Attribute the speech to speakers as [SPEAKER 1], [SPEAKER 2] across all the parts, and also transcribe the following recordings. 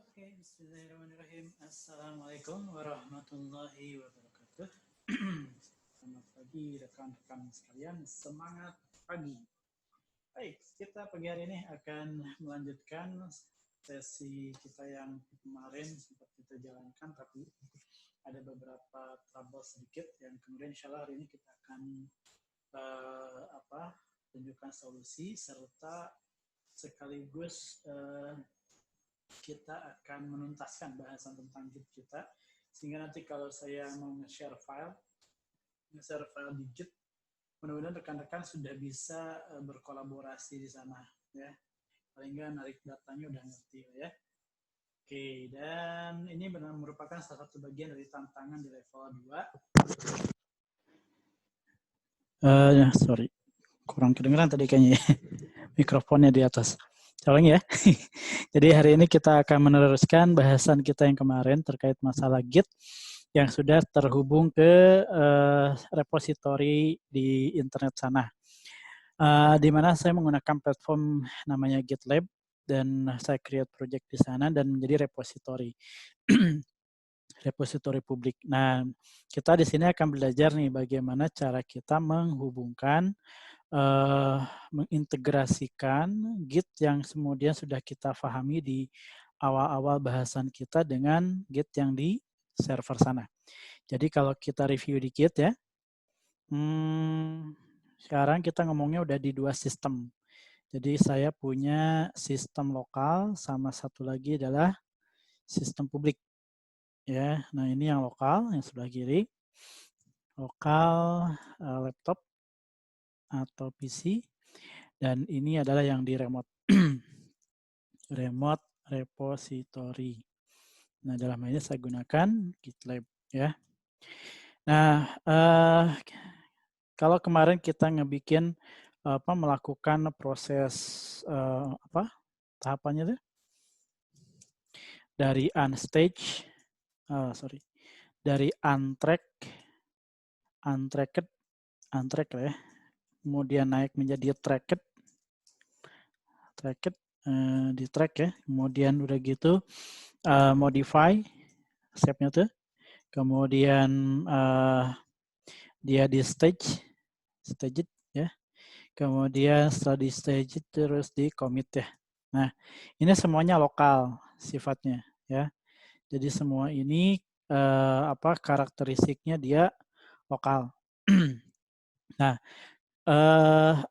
[SPEAKER 1] Oke, bismillahirrahmanirrahim. Assalamualaikum warahmatullahi wabarakatuh. Selamat pagi rekan-rekan sekalian, semangat pagi. Baik, kita pagi hari ini akan melanjutkan sesi kita yang kemarin sempat kita jalankan, tapi ada beberapa trouble sedikit yang kemudian insya Allah hari ini kita akan tunjukkan solusi serta sekaligus kita akan menuntaskan bahasan tentang Git kita, sehingga nanti kalau saya mau nge-share file di Git, mudah-mudahan rekan-rekan sudah bisa berkolaborasi di sana, ya. Paling nggak narik datanya udah ngerti, ya. Oke, dan ini benar merupakan salah satu bagian dari tantangan di level 2. Sorry, kurang kedengeran tadi kayaknya ya. Mikrofonnya di atas. Coba ya. Jadi hari ini kita akan meneruskan bahasan kita yang kemarin terkait masalah Git yang sudah terhubung ke repository di internet sana. Di mana saya menggunakan platform namanya GitLab dan saya create project di sana dan menjadi repository. Repository publik. Nah, kita di sini akan belajar nih bagaimana cara kita menghubungkan mengintegrasikan Git yang kemudian sudah kita pahami di awal-awal bahasan kita dengan Git yang di server sana. Jadi kalau kita review dikit ya, sekarang kita ngomongnya udah di 2 sistem. Jadi saya punya sistem lokal sama satu lagi adalah sistem publik. Ya, nah ini yang lokal yang sebelah kiri, lokal laptop atau PC. Dan ini adalah yang di remote. Remote repository. Nah, dalam hal ini saya gunakan GitLab ya. Nah, kalau kemarin kita ngebikin melakukan proses tahapannya tuh dari unstage, dari untracked ya, kemudian naik menjadi tracked di track ya, kemudian udah gitu modify stepnya tuh, kemudian dia di staged ya, kemudian setelah di staged terus di commit ya. Nah, ini semuanya lokal sifatnya ya, jadi semua ini karakteristiknya dia lokal. Nah,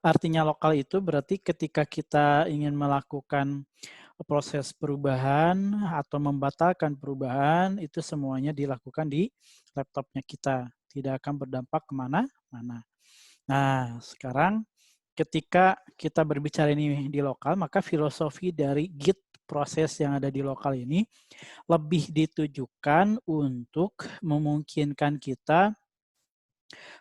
[SPEAKER 1] artinya lokal itu berarti ketika kita ingin melakukan proses perubahan atau membatalkan perubahan, itu semuanya dilakukan di laptopnya kita. Tidak akan berdampak kemana-mana. Nah, sekarang ketika kita berbicara ini di lokal, maka filosofi dari Git proses yang ada di lokal ini lebih ditujukan untuk memungkinkan kita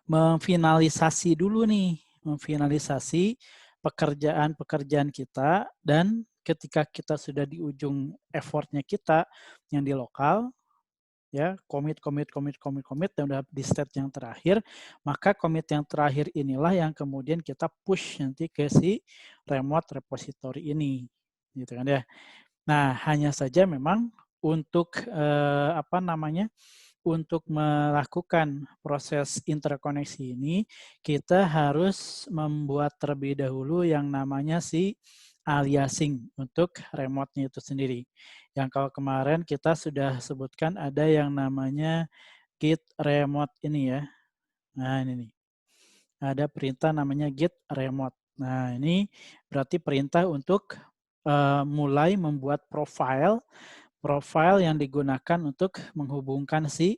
[SPEAKER 1] memfinalisasi dulu nih, memfinalisasi pekerjaan-pekerjaan kita, dan ketika kita sudah di ujung effortnya kita yang di lokal, ya commit dan udah di state yang terakhir, maka commit yang terakhir inilah yang kemudian kita push nanti ke si remote repository ini, gitu kan ya. Nah, hanya saja memang untuk untuk melakukan proses interkoneksi ini, kita harus membuat terlebih dahulu yang namanya si aliasing untuk remote-nya itu sendiri. Yang kalau kemarin kita sudah sebutkan ada yang namanya git remote ini ya. Nah ini nih, ada perintah namanya git remote. Nah ini berarti perintah untuk mulai membuat profile yang digunakan untuk menghubungkan si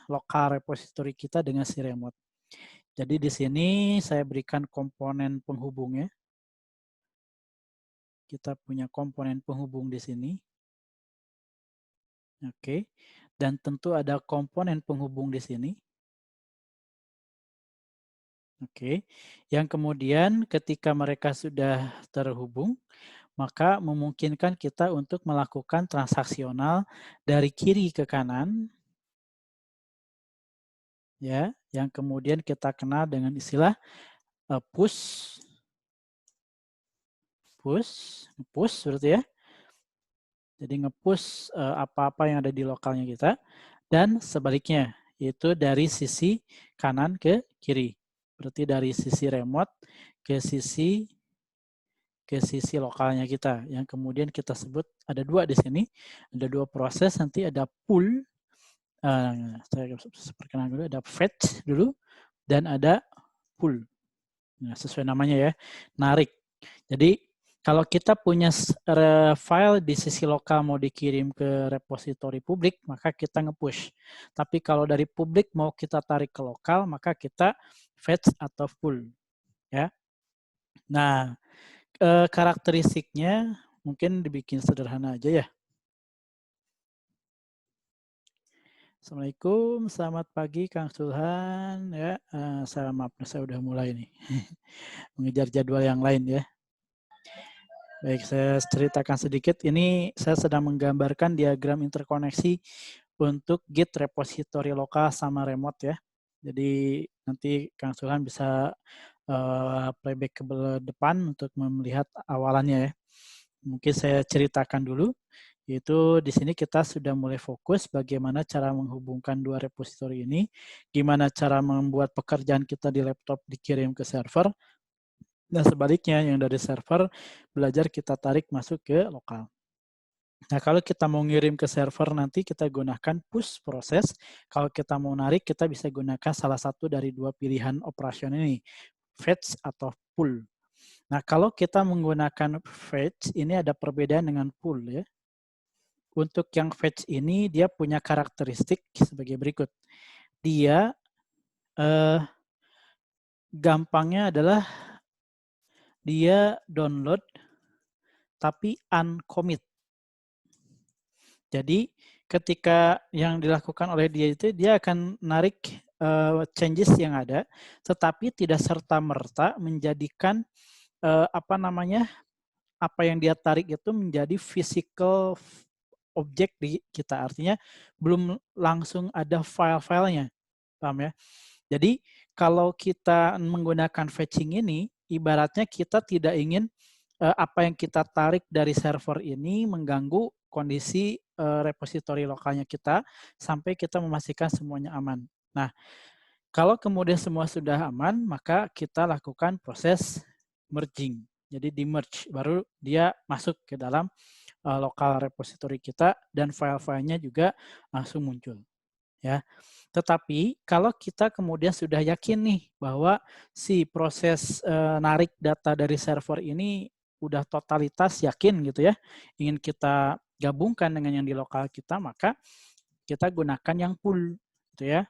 [SPEAKER 1] lokal repository kita dengan si remote. Jadi di sini saya berikan komponen penghubungnya. Kita punya komponen penghubung di sini. Oke. Dan tentu ada komponen penghubung di sini. Oke. Yang kemudian ketika mereka sudah terhubung, maka memungkinkan kita untuk melakukan transaksional dari kiri ke kanan, ya, yang kemudian kita kenal dengan istilah push berarti ya. Jadi nge-push apa-apa yang ada di lokalnya kita, dan sebaliknya, yaitu dari sisi kanan ke kiri. Berarti dari sisi remote ke sisi lokalnya kita, yang kemudian kita sebut ada dua di sini, ada dua proses, nanti ada pull, saya perkenalkan dulu, ada fetch dulu, dan ada pull. Nah, sesuai namanya ya, narik. Jadi kalau kita punya file di sisi lokal mau dikirim ke repositori publik, maka kita nge-push. Tapi kalau dari publik mau kita tarik ke lokal, maka kita fetch atau pull. Ya. Nah, karakteristiknya mungkin dibikin sederhana aja ya. Assalamualaikum, selamat pagi Kang Sulhan. Ya, saya maaf, saya udah mulai nih. Mengejar jadwal yang lain ya. Baik, saya ceritakan sedikit. Ini saya sedang menggambarkan diagram interkoneksi untuk Git repository lokal sama remote ya. Jadi nanti Kang Sulhan bisa playback ke depan untuk melihat awalannya ya. Mungkin saya ceritakan dulu. Yaitu di sini kita sudah mulai fokus bagaimana cara menghubungkan dua repository ini, gimana cara membuat pekerjaan kita di laptop dikirim ke server, dan sebaliknya yang dari server belajar kita tarik masuk ke lokal. Nah, kalau kita mau ngirim ke server nanti kita gunakan push proses. Kalau kita mau narik kita bisa gunakan salah satu dari dua pilihan operation ini, fetch atau pull. Nah, kalau kita menggunakan fetch ini ada perbedaan dengan pull ya. Untuk yang fetch ini dia punya karakteristik sebagai berikut. Dia gampangnya adalah dia download tapi uncommit. Jadi ketika yang dilakukan oleh dia itu dia akan narik changes yang ada, tetapi tidak serta-merta menjadikan apa yang dia tarik itu menjadi physical objek di kita. Artinya belum langsung ada file-filenya, paham ya? Jadi kalau kita menggunakan fetching ini, ibaratnya kita tidak ingin apa yang kita tarik dari server ini mengganggu kondisi repositori lokalnya kita sampai kita memastikan semuanya aman. Nah, kalau kemudian semua sudah aman, maka kita lakukan proses merging. Jadi di merge, baru dia masuk ke dalam lokal repositori kita dan file-filenya juga langsung muncul. Ya. Tetapi kalau kita kemudian sudah yakin nih bahwa si proses narik data dari server ini udah totalitas yakin gitu ya, ingin kita gabungkan dengan yang di lokal kita, maka kita gunakan yang pull gitu ya.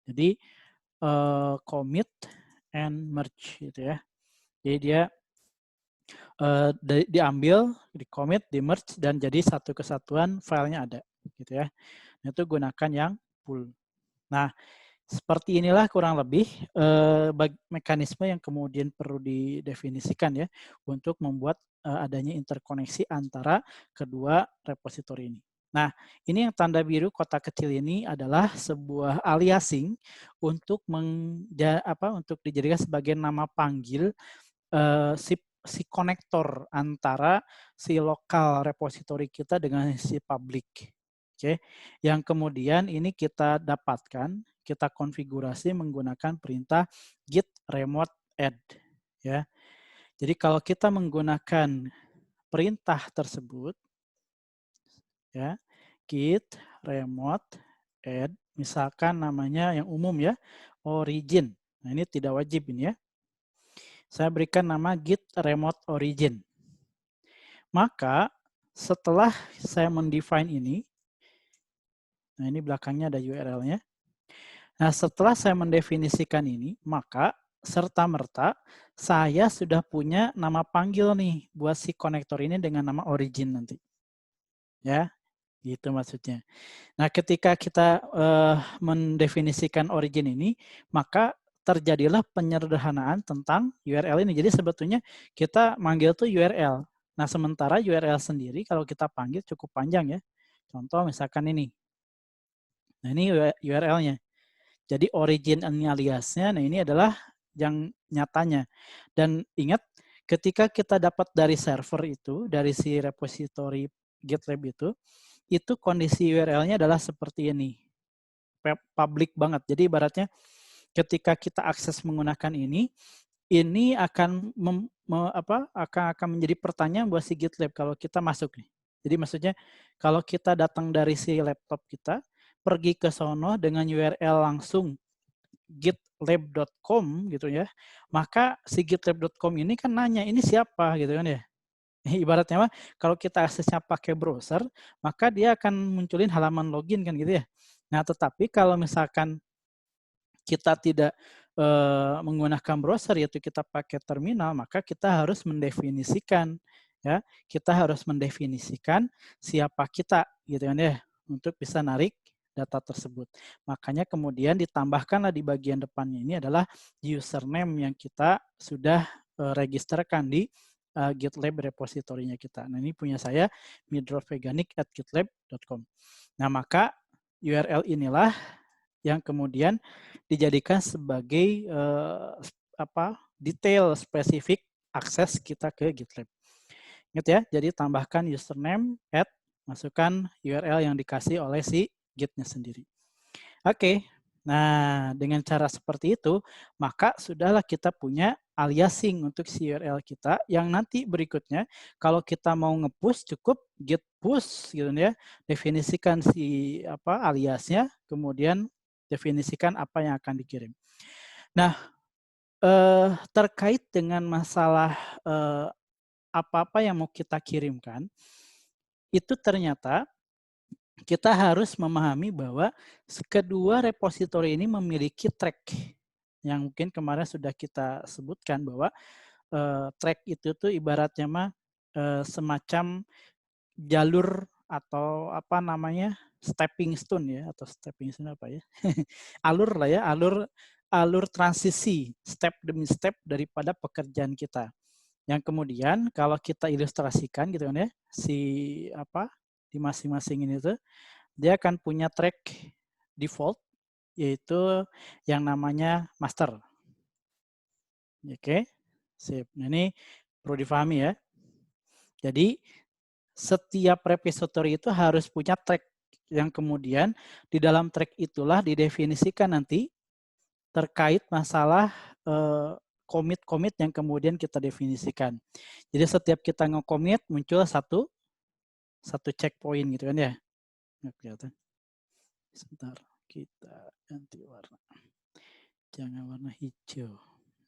[SPEAKER 1] Jadi commit and merge gitu ya. Jadi dia diambil, di commit, di merge dan jadi satu kesatuan filenya ada gitu ya. Itu gunakan yang pull. Nah, seperti inilah kurang lebih mekanisme yang kemudian perlu didefinisikan ya untuk membuat adanya interkoneksi antara kedua repositori ini. Nah, ini yang tanda biru kotak kecil ini adalah sebuah aliasing untuk untuk dijadikan sebagai nama panggil si konektor antara si lokal repositori kita dengan si public. Oke, yang kemudian ini kita dapatkan, kita konfigurasi menggunakan perintah git remote add ya. Jadi kalau kita menggunakan perintah tersebut ya, git remote add, misalkan namanya yang umum ya, origin. Nah, ini tidak wajib ini ya. Saya berikan nama git remote origin. Maka setelah saya mendefine ini, nah ini belakangnya ada URL-nya. Nah, setelah saya mendefinisikan ini, maka serta-merta saya sudah punya nama panggil nih buat si konektor ini dengan nama origin nanti. Ya, gitu maksudnya. Nah, ketika kita mendefinisikan origin ini, maka terjadilah penyederhanaan tentang URL ini. Jadi sebetulnya kita manggil tuh URL. Nah, sementara URL sendiri kalau kita panggil cukup panjang ya. Contoh misalkan ini. Nah, ini URL-nya. Jadi origin aliasnya, nah ini adalah yang nyatanya. Dan ingat, ketika kita dapat dari server itu, dari si repository GitLab itu kondisi URL-nya adalah seperti ini. Public banget. Jadi ibaratnya ketika kita akses menggunakan ini akan akan menjadi pertanyaan buat si GitLab kalau kita masuk nih. Jadi maksudnya kalau kita datang dari si laptop kita, pergi ke sono dengan URL langsung gitlab.com gitu ya, maka si gitlab.com ini kan nanya ini siapa gitu kan ya. Ibaratnya mah kalau kita aksesnya pakai browser, maka dia akan munculin halaman login kan gitu ya. Nah, tetapi kalau misalkan kita tidak menggunakan browser, yaitu kita pakai terminal, maka kita harus mendefinisikan ya, kita harus mendefinisikan siapa kita gitu kan ya, untuk bisa narik data tersebut. Makanya kemudian ditambahkanlah di bagian depannya ini adalah username yang kita sudah registerkan di GitLab repositorinya kita. Nah, ini punya saya midroveganic@gitlab.com. Nah, maka URL inilah yang kemudian dijadikan sebagai detail spesifik akses kita ke GitLab. Ingat ya, jadi tambahkan username, masukkan URL yang dikasih oleh si Git-nya sendiri. Oke, nah dengan cara seperti itu, maka sudahlah kita punya aliasing untuk si URL kita yang nanti berikutnya kalau kita mau nge-push cukup git push gitu ya, definisikan si aliasnya, kemudian definisikan apa yang akan dikirim. Nah, terkait dengan masalah apa-apa yang mau kita kirimkan, itu ternyata kita harus memahami bahwa kedua repositori ini memiliki track yang mungkin kemarin sudah kita sebutkan bahwa track itu tuh ibaratnya mah semacam jalur atau stepping stone ya, atau stepping stone alur lah ya, alur transisi step demi step daripada pekerjaan kita. Yang kemudian kalau kita ilustrasikan gitu kan ya, di masing-masing ini tuh dia akan punya track default yaitu yang namanya master. Oke, sip. Nah, ini perlu difahami ya. Jadi setiap repository itu harus punya track yang kemudian di dalam track itulah didefinisikan nanti terkait masalah commit yang kemudian kita definisikan. Jadi setiap kita nge-commit muncul satu checkpoint gitu kan ya. Nggak kelihatan. Sebentar, kita ganti warna. Jangan warna hijau.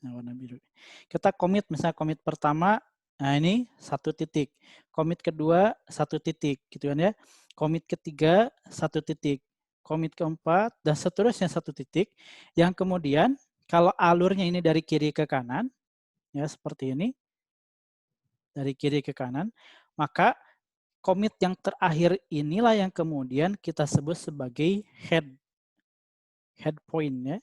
[SPEAKER 1] Nah, warna biru. Kita commit, misalnya commit pertama, nah ini 1 titik. Commit kedua 1 titik, gitu kan ya. Commit ketiga 1 titik. Commit keempat dan seterusnya 1 titik. Yang kemudian kalau alurnya ini dari kiri ke kanan, ya seperti ini, dari kiri ke kanan, maka commit yang terakhir inilah yang kemudian kita sebut sebagai head point ya.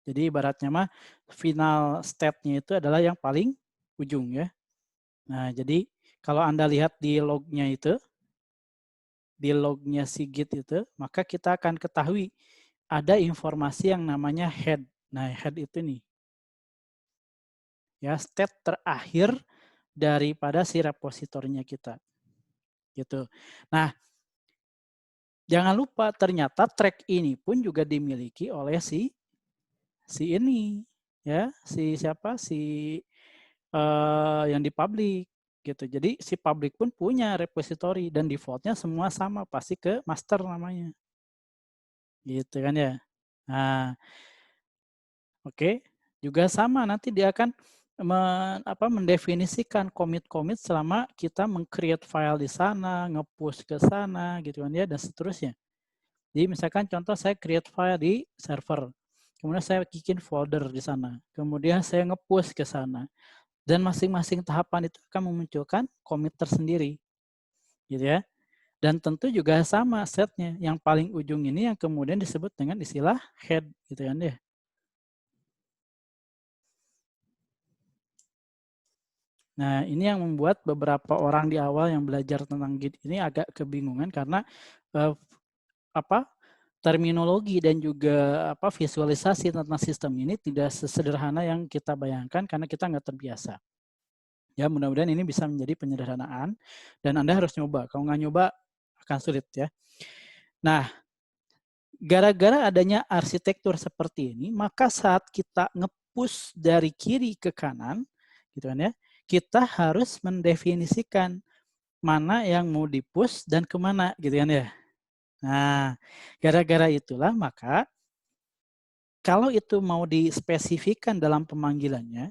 [SPEAKER 1] Jadi ibaratnya mah final state-nya itu adalah yang paling ujung ya. Nah, jadi kalau Anda lihat di lognya itu, di lognya si Git itu, maka kita akan ketahui ada informasi yang namanya head. Nah, head itu nih. Ya, state terakhir daripada si repositorinya kita. Gitu. Nah, jangan lupa ternyata track ini pun juga dimiliki oleh si ini ya, yang di public gitu. Jadi si public pun punya repository dan defaultnya semua sama, pasti ke master namanya. Gitu kan ya. Nah, oke. Juga sama nanti dia akan mendefinisikan commit selama kita meng-create file di sana, nge-push ke sana gitu kan ya, dan seterusnya. Jadi misalkan contoh saya create file di server, kemudian saya bikin folder di sana, kemudian saya nge-push ke sana, dan masing-masing tahapan itu akan memunculkan commit tersendiri, gitu ya. Dan tentu juga sama setnya, yang paling ujung ini yang kemudian disebut dengan istilah head, gitu kan ya. Nah, ini yang membuat beberapa orang di awal yang belajar tentang Git ini agak kebingungan karena terminologi dan juga visualisasi tentang sistem ini tidak sesederhana yang kita bayangkan karena kita nggak terbiasa. Ya, mudah-mudahan ini bisa menjadi penyederhanaan dan Anda harus nyoba. Kalau nggak nyoba akan sulit ya. Nah, gara-gara adanya arsitektur seperti ini, maka saat kita nge-push dari kiri ke kanan, gitu kan ya, kita harus mendefinisikan mana yang mau di-push dan kemana, gitu kan ya. Nah, gara-gara itulah maka kalau itu mau dispesifikkan dalam pemanggilannya,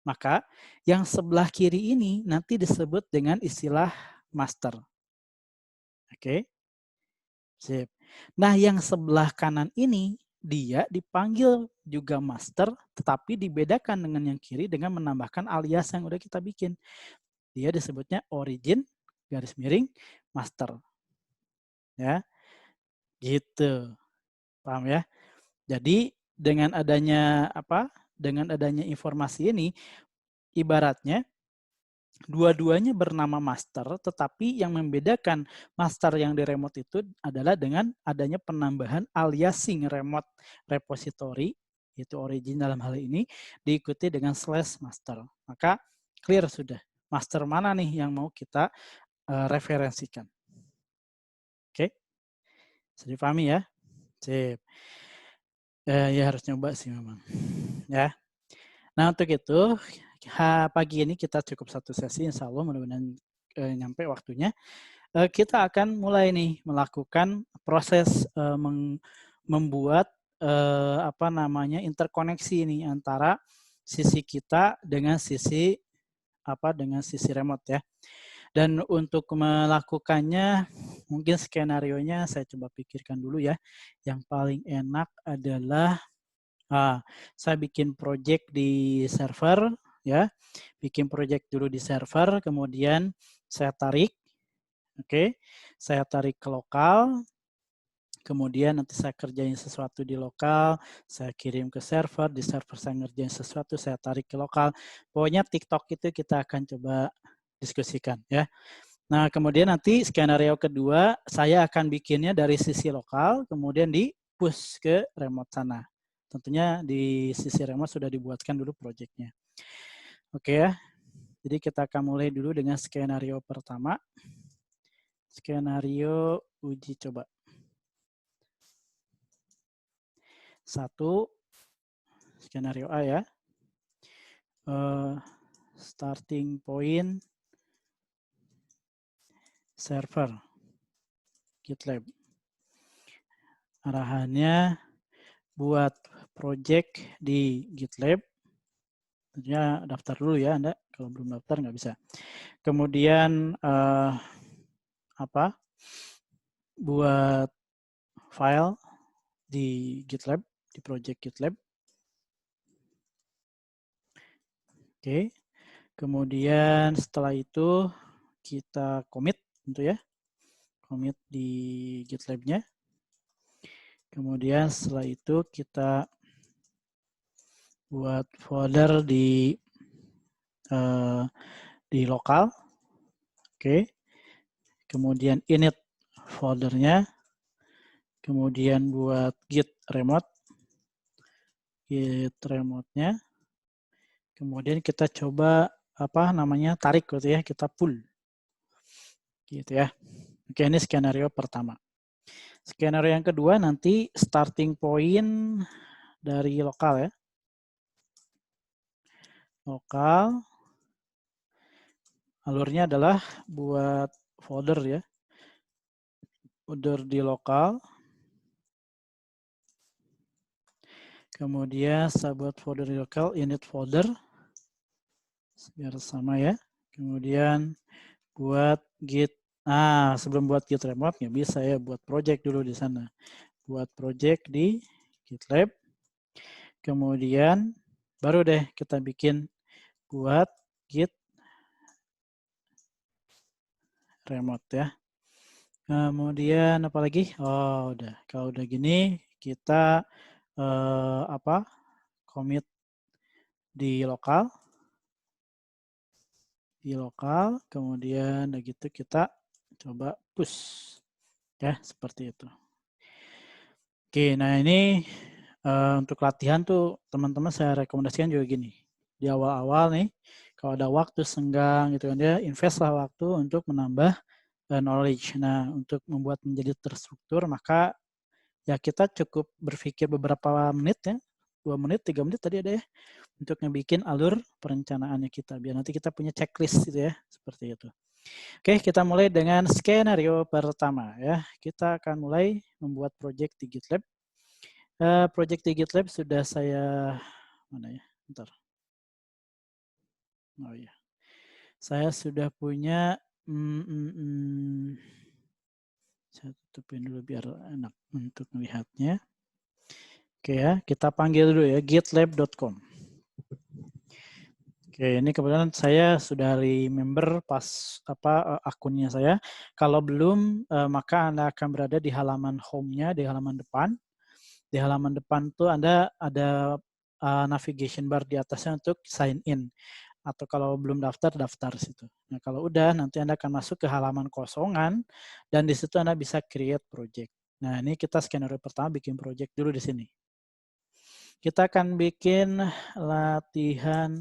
[SPEAKER 1] maka yang sebelah kiri ini nanti disebut dengan istilah master. Oke, sip. Nah, yang sebelah kanan ini dia dipanggil juga master, tetapi dibedakan dengan yang kiri dengan menambahkan alias yang udah kita bikin. Dia disebutnya origin garis miring master. Ya, gitu. Paham ya? Jadi dengan adanya apa? Dengan adanya informasi ini, ibaratnya dua-duanya bernama master, tetapi yang membedakan master yang di remote itu adalah dengan adanya penambahan aliasing remote repository, yaitu origin dalam hal ini, diikuti dengan slash master. Maka clear sudah, master mana nih yang mau kita referensikan. Oke, bisa dipahami ya? Sip. Ya harus nyoba sih memang. Ya. Nah untuk itu, pagi ini kita cukup satu sesi, insya Allah mudah-mudahan nyampe waktunya. Kita akan mulai nih melakukan proses membuat apa namanya interkoneksi ini antara sisi kita dengan sisi remote ya. Dan untuk melakukannya mungkin skenarionya saya coba pikirkan dulu ya. Yang paling enak adalah saya bikin project di server ya. Bikin project dulu di server, kemudian saya tarik. Oke, saya tarik ke lokal, kemudian nanti saya kerjain sesuatu di lokal, saya kirim ke server, di server saya ngerjain sesuatu, saya tarik ke lokal. Pokoknya TikTok itu kita akan coba diskusikan ya. Nah, kemudian nanti skenario kedua, saya akan bikinnya dari sisi lokal, kemudian di push ke remote sana. Tentunya di sisi remote sudah dibuatkan dulu projectnya. Oke ya, jadi kita akan mulai dulu dengan skenario pertama. Skenario uji coba. 1, skenario A ya. Starting point server GitLab. Arahannya buat project di GitLab. Tentunya daftar dulu ya Anda. Kalau belum daftar nggak bisa. Kemudian buat file di GitLab, di project GitLab. Oke. Kemudian setelah itu kita commit tentu ya. Commit di GitLab-nya. Kemudian setelah itu kita buat folder di lokal. Oke. Kemudian init foldernya. Kemudian buat git remote-nya. Kemudian kita coba tarik gitu ya, kita pull. Gitu ya. Oke, ini skenario pertama. Skenario yang kedua nanti starting point dari lokal ya. Lokal. Alurnya adalah buat folder ya. Folder di lokal. Kemudian saya buat folder di lokal, init folder. Biar sama ya. Kemudian buat git. Sebelum buat git remote nggak bisa ya, buat project dulu di sana. Buat project di GitLab. Kemudian baru deh kita bikin buat git remote ya. Kemudian apalagi? Oh, udah. Kalau udah gini kita commit di lokal. Kemudian begitu kita coba push. Ya, seperti itu. Oke, nah ini untuk latihan tuh teman-teman saya rekomendasikan juga gini. Di awal-awal nih, Kalau ada waktu senggang gitu kan, dia invest lah waktu untuk menambah knowledge. Nah, untuk membuat menjadi terstruktur, maka ya kita cukup berpikir beberapa menit ya, 2 menit, 3 menit tadi ada ya, untuk ngebikin alur perencanaannya kita, biar nanti kita punya checklist gitu ya, seperti itu. Oke, kita mulai dengan skenario pertama ya. Kita akan mulai membuat project di GitLab. Project di GitLab sudah saya, mana ya, bentar. Oh iya, saya sudah punya, saya tutupin dulu biar enak untuk melihatnya. Oke ya, kita panggil dulu ya, gitlab.com. Oke, ini kebetulan saya sudah remember pas akunnya saya. Kalau belum, maka Anda akan berada di halaman home-nya, di halaman depan. Di halaman depan tuh Anda ada navigation bar di atasnya untuk sign in. Atau kalau belum daftar, daftar situ. Nah, kalau udah, nanti Anda akan masuk ke halaman kosongan, dan di situ Anda bisa create project. Nah, ini kita skenario pertama bikin project dulu di sini. Kita akan bikin latihan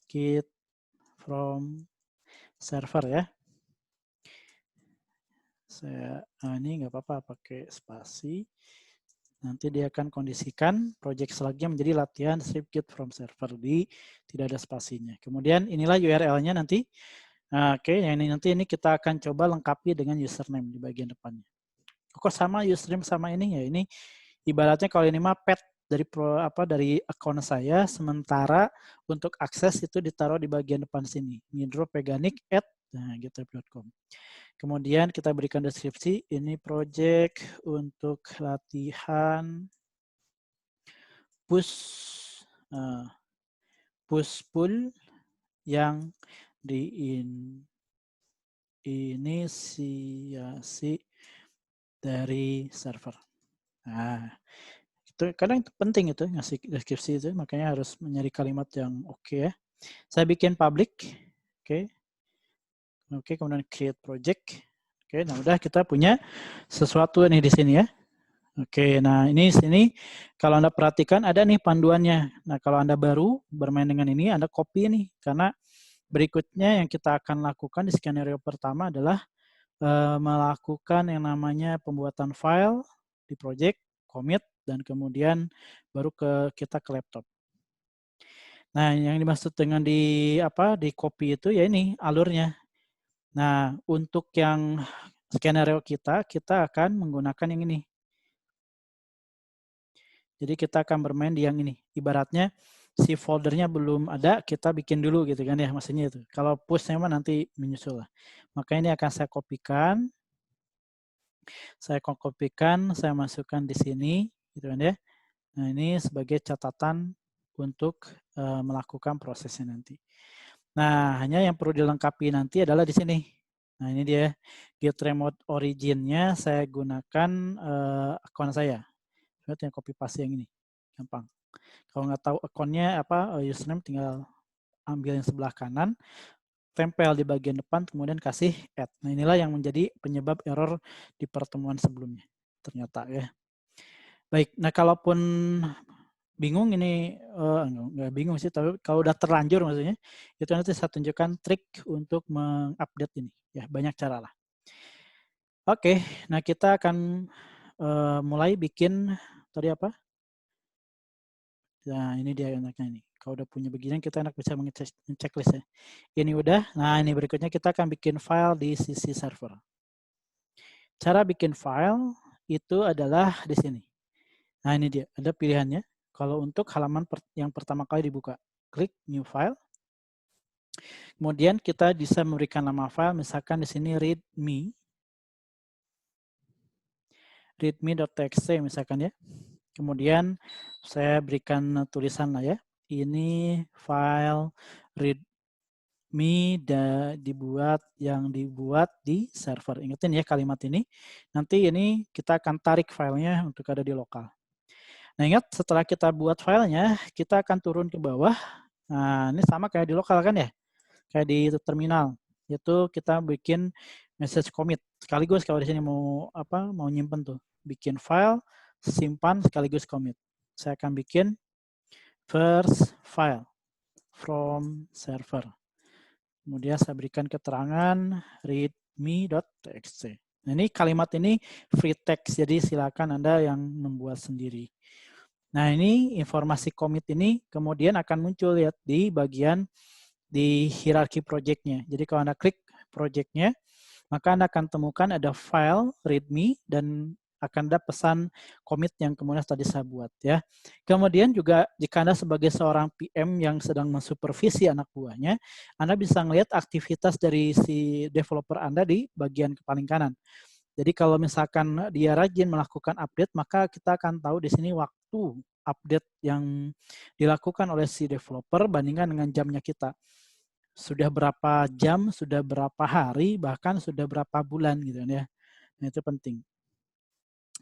[SPEAKER 1] Git from server ya. Saya ini nggak apa-apa pakai spasi. Nanti dia akan kondisikan project selanjutnya menjadi latihan script Git from server, tidak ada spasinya. Kemudian inilah URL-nya nanti. Nah, oke, yang ini nanti kita akan coba lengkapi dengan username di bagian depannya. Kok sama username sama ini ya? Ini ibaratnya kalau ini mah pet dari akun saya, sementara untuk akses itu ditaruh di bagian depan sini, mindropeganik@gitlab.com. Kemudian kita berikan deskripsi, ini project untuk latihan push pull yang diinisiasi dari server. Nah, itu kadang itu penting itu ngasih deskripsi itu, makanya harus mencari kalimat yang oke ya. Saya bikin public, oke, kemudian create project, oke. Nah udah kita punya sesuatu nih di sini ya. Oke, nah ini sini kalau Anda perhatikan ada nih panduannya. Nah kalau Anda baru bermain dengan ini, Anda copy nih, karena berikutnya yang kita akan lakukan di skenario pertama adalah melakukan yang namanya pembuatan file di project, commit, dan kemudian baru kita ke laptop. Nah, yang dimaksud dengan di copy itu ya ini alurnya. Nah, untuk yang skenario kita akan menggunakan yang ini. Jadi kita akan bermain di yang ini. Ibaratnya si foldernya belum ada, kita bikin dulu gitu kan ya, maksudnya itu. Kalau push-nya nanti menyusul lah. Maka ini akan saya kopikan. Saya masukkan di sini, gitu kan ya. Nah, ini sebagai catatan untuk melakukan prosesnya nanti. Nah, hanya yang perlu dilengkapi nanti adalah di sini. Nah, ini dia Git remote origin-nya saya gunakan akun saya. Saya tinggal copy paste yang ini. Gampang. Kalau nggak tahu akunnya username tinggal ambil yang sebelah kanan, tempel di bagian depan, kemudian kasih add. Nah, inilah yang menjadi penyebab error di pertemuan sebelumnya. Ternyata ya. Baik, nah kalaupun bingung ini, nggak bingung sih, tapi kalau udah terlanjur maksudnya, itu nanti saya tunjukkan trik untuk mengupdate ini. Ya, banyak cara lah. Oke, nah kita akan mulai bikin tadi apa? Nah, ini dia enaknya nih. Kalau udah punya beginian, kita enak bisa checklist ya. Ini udah, nah ini berikutnya kita akan bikin file di sisi server. Cara bikin file itu adalah di sini. Nah ini dia, ada pilihannya. Kalau untuk halaman yang pertama kali dibuka, klik new file. Kemudian kita bisa memberikan nama file, misalkan di sini readme.txt misalkan ya. Kemudian saya berikan tulisan lah ya. Ini file readme dibuat di server. Ingetin ya kalimat ini. Nanti ini kita akan tarik filenya untuk ada di lokal. Nah ingat setelah kita buat filenya, kita akan turun ke bawah. Nah ini sama kayak di lokal kan ya, kayak di terminal. Itu kita bikin message commit. Sekaligus kalau di sini mau nyimpen tuh, bikin file, simpan sekaligus commit. Saya akan bikin first file. from server. Kemudian saya berikan keterangan readme.txt. Nah, ini kalimat ini free text, jadi silakan Anda yang membuat sendiri. Nah, ini informasi commit ini kemudian akan muncul ya di bagian di hierarki project-nya. Jadi kalau Anda klik project-nya, maka Anda akan temukan ada file readme dan akan ada pesan commit yang kemudian tadi saya buat ya. Kemudian juga jika Anda sebagai seorang PM yang sedang mensupervisi anak buahnya, Anda bisa melihat aktivitas dari si developer Anda di bagian paling kanan. Jadi kalau misalkan dia rajin melakukan update, maka kita akan tahu di sini waktu update yang dilakukan oleh si developer bandingkan dengan jamnya kita. Sudah berapa jam, sudah berapa hari, bahkan sudah berapa bulan gitu ya. Nah, itu penting.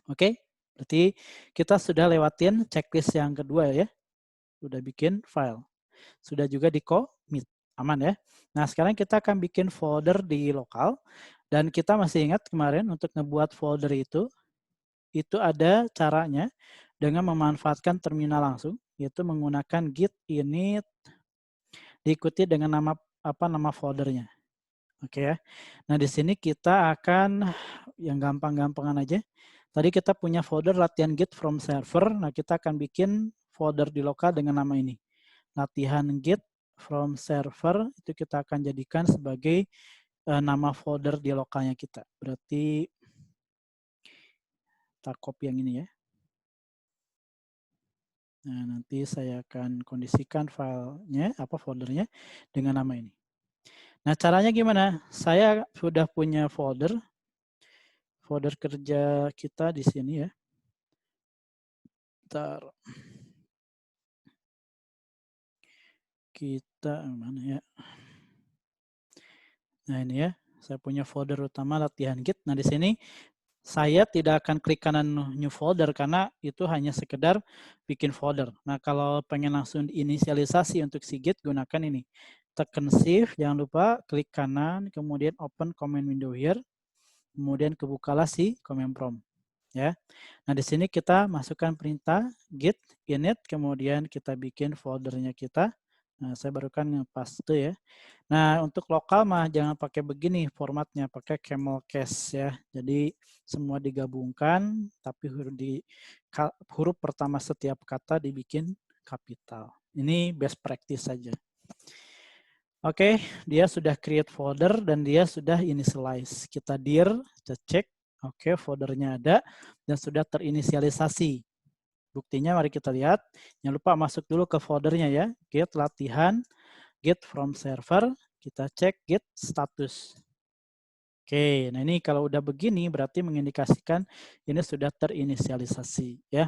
[SPEAKER 1] Oke, berarti kita sudah lewatin checklist yang kedua ya. Sudah bikin file. Sudah juga di commit. Aman ya. Nah, sekarang kita akan bikin folder di lokal. Dan kita masih ingat kemarin untuk ngebuat folder itu ada caranya dengan memanfaatkan terminal langsung, yaitu menggunakan git init diikuti dengan nama foldernya. Oke ya. Nah, di sini kita akan yang gampang-gampangan aja. Tadi kita punya folder latihan git from server. Nah, kita akan bikin folder di lokal dengan nama ini. Latihan git from server itu kita akan jadikan sebagai nama folder di lokalnya kita. Berarti kita copy yang ini ya. Nah, nanti saya akan kondisikan filenya, foldernya dengan nama ini. Nah, caranya gimana? Saya sudah punya folder kerja kita di sini ya. Bentar. Kita mana ya? Nah, ini ya. Saya punya folder utama latihan git. Nah, di sini saya tidak akan klik kanan new folder karena itu hanya sekedar bikin folder. Nah, kalau pengen langsung inisialisasi untuk si git, gunakan ini. Tekan shift, jangan lupa klik kanan, kemudian open command window here, kemudian kebukalah si command prompt. Ya. Nah, di sini kita masukkan perintah git init, kemudian kita bikin foldernya kita. Nah, saya barukan ngepaste ya. Nah, untuk lokal mah jangan pakai begini formatnya, pakai camel case ya. Jadi semua digabungkan, tapi huruf pertama setiap kata dibikin kapital. Ini best practice saja. Oke, dia sudah create folder dan dia sudah initialize. Kita dir, kita cek. Oke, foldernya ada dan sudah terinisialisasi. Buktinya mari kita lihat. Jangan lupa masuk dulu ke foldernya ya. Git latihan, git from server, kita cek git status. Oke, nah ini kalau udah begini berarti mengindikasikan ini sudah terinisialisasi ya.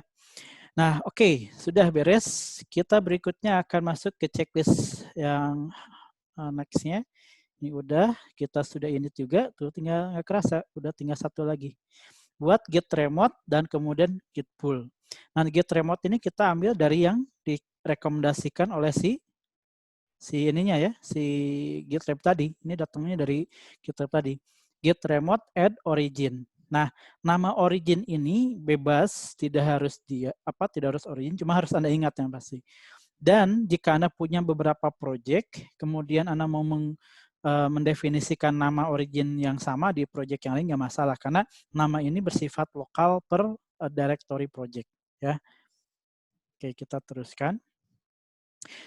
[SPEAKER 1] Nah, oke, sudah beres. Kita berikutnya akan masuk ke checklist yang next-nya. Ini udah, kita sudah init juga, tuh tinggal nggak kerasa, udah tinggal satu lagi. Buat git remote dan kemudian git pull. Nah, git remote ini kita ambil dari yang direkomendasikan oleh si ininya ya, si GitLab tadi. Ini datangnya dari GitLab tadi. Git remote add origin. Nah, nama origin ini bebas, tidak harus tidak harus origin, cuma harus Anda ingat yang pasti. Dan jika Anda punya beberapa project, kemudian Anda mau mendefinisikan nama origin yang sama di project yang lain, nggak masalah, karena nama ini bersifat lokal per directory project. Ya. Oke, kita teruskan.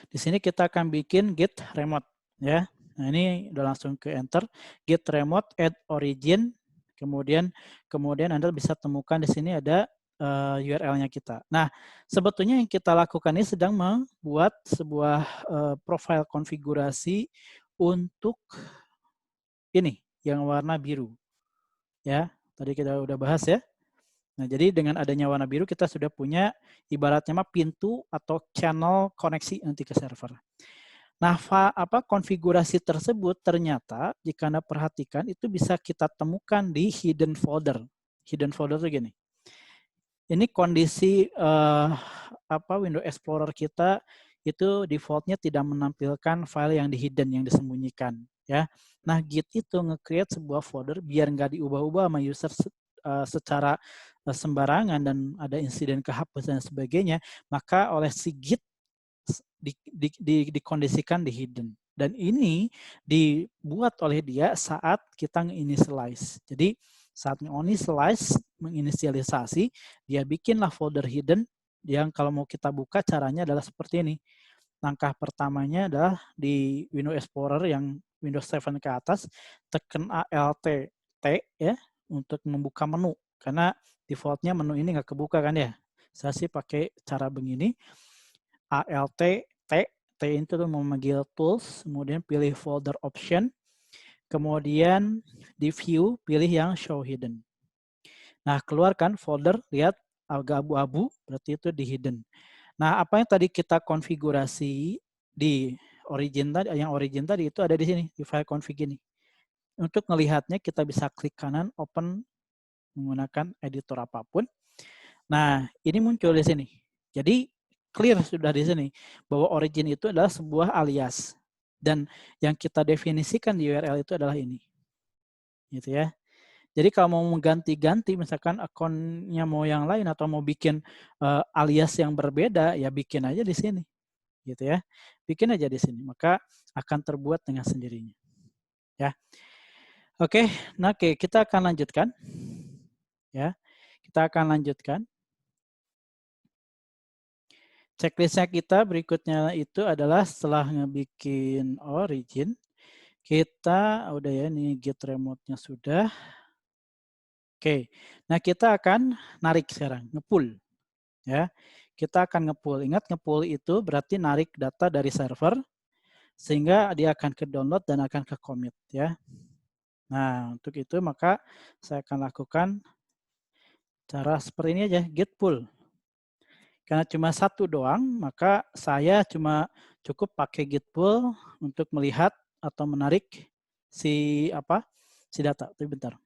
[SPEAKER 1] Di sini kita akan bikin git remote. Ya. Nah, ini udah langsung ke enter. Git remote add origin. Kemudian Anda bisa temukan di sini ada URL-nya kita. Nah, sebetulnya yang kita lakukan ini sedang membuat sebuah profile konfigurasi untuk ini yang warna biru. Ya, tadi kita udah bahas ya. Nah, jadi dengan adanya warna biru kita sudah punya ibaratnya mah pintu atau channel koneksi nanti ke server. Nah, konfigurasi tersebut ternyata jika Anda perhatikan itu bisa kita temukan di hidden folder. Hidden folder itu gini. Ini kondisi Windows Explorer kita itu defaultnya tidak menampilkan file yang di hidden, yang disembunyikan. Ya. Nah, Git itu nge-create sebuah folder biar nggak diubah-ubah sama user secara sembarangan dan ada insiden kehapus dan sebagainya, maka oleh si Git dikondisikan di hidden. Dan ini dibuat oleh dia saat kita nge-initialize. Jadi saat nge-initialize, menginisialisasi, dia bikinlah folder hidden yang kalau mau kita buka caranya adalah seperti ini. Langkah pertamanya adalah di Windows Explorer yang Windows 7 ke atas, tekan Alt T ya untuk membuka menu. Karena defaultnya menu ini nggak kebuka kan ya. Saya sih pakai cara begini, Alt T, T itu tuh memanggil tools, kemudian pilih folder option, kemudian di view pilih yang show hidden. Nah, keluarkan folder, lihat agak abu-abu, berarti itu di hidden. Nah, apa yang tadi kita konfigurasi di origin tadi, yang origin tadi itu ada di sini, di file config ini. Untuk melihatnya kita bisa klik kanan, open menggunakan editor apapun. Nah, ini muncul di sini. Jadi clear sudah di sini bahwa origin itu adalah sebuah alias dan yang kita definisikan di URL itu adalah ini. Gitu ya. Jadi kalau mau mengganti-ganti misalkan akunnya mau yang lain atau mau bikin alias yang berbeda ya bikin aja di sini. Gitu ya. Bikin aja di sini, maka akan terbuat dengan sendirinya. Ya. Oke, nah kita akan lanjutkan. Ya. Kita akan lanjutkan. Checklistnya kita berikutnya itu adalah setelah ngebikin origin, kita udah ya ini git remote-nya sudah. Oke, nah kita akan narik sekarang, nge-pull. Ya, kita akan nge-pull. Ingat nge-pull itu berarti narik data dari server sehingga dia akan ke download dan akan ke commit ya. Nah, untuk itu maka saya akan lakukan cara seperti ini aja, git pull. Karena cuma satu doang, maka saya cuma cukup pakai git pull untuk melihat atau menarik si data. Tapi bentar.